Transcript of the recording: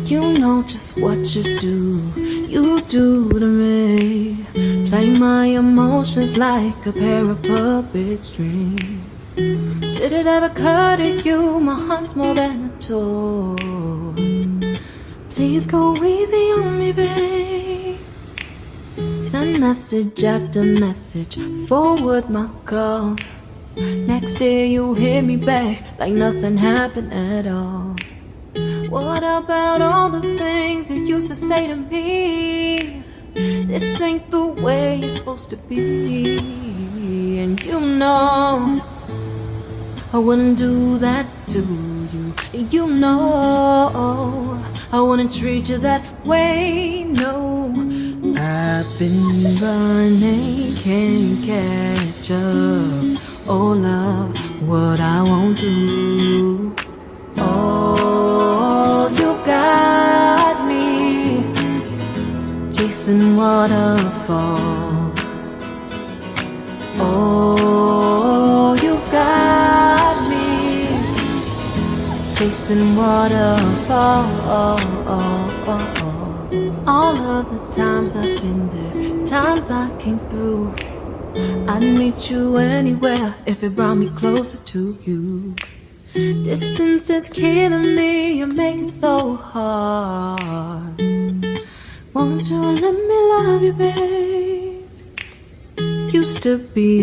You know just what you do to me. Play my emotions like a pair of puppet strings. Did it ever occur to you my heart's more than a toy? Please go easy on me, babe. Send message after message, forward my calls. Next day you hit me back like nothing happened at all. What about all the things you used to say to me? This ain't the way it's supposed to be. And you know I wouldn't do that to you. You know I wouldn't treat you that way, no. I've been running, can't catch up. Oh love, what I won't do. Oh, you got me chasing waterfalls. Oh, you got me chasing waterfalls. All of the times I've been there, times I came through, I'd meet you anywhere if it brought me closer to you. Distance is killing me, you make it so hard. Won't you let me love you, babe? Used to be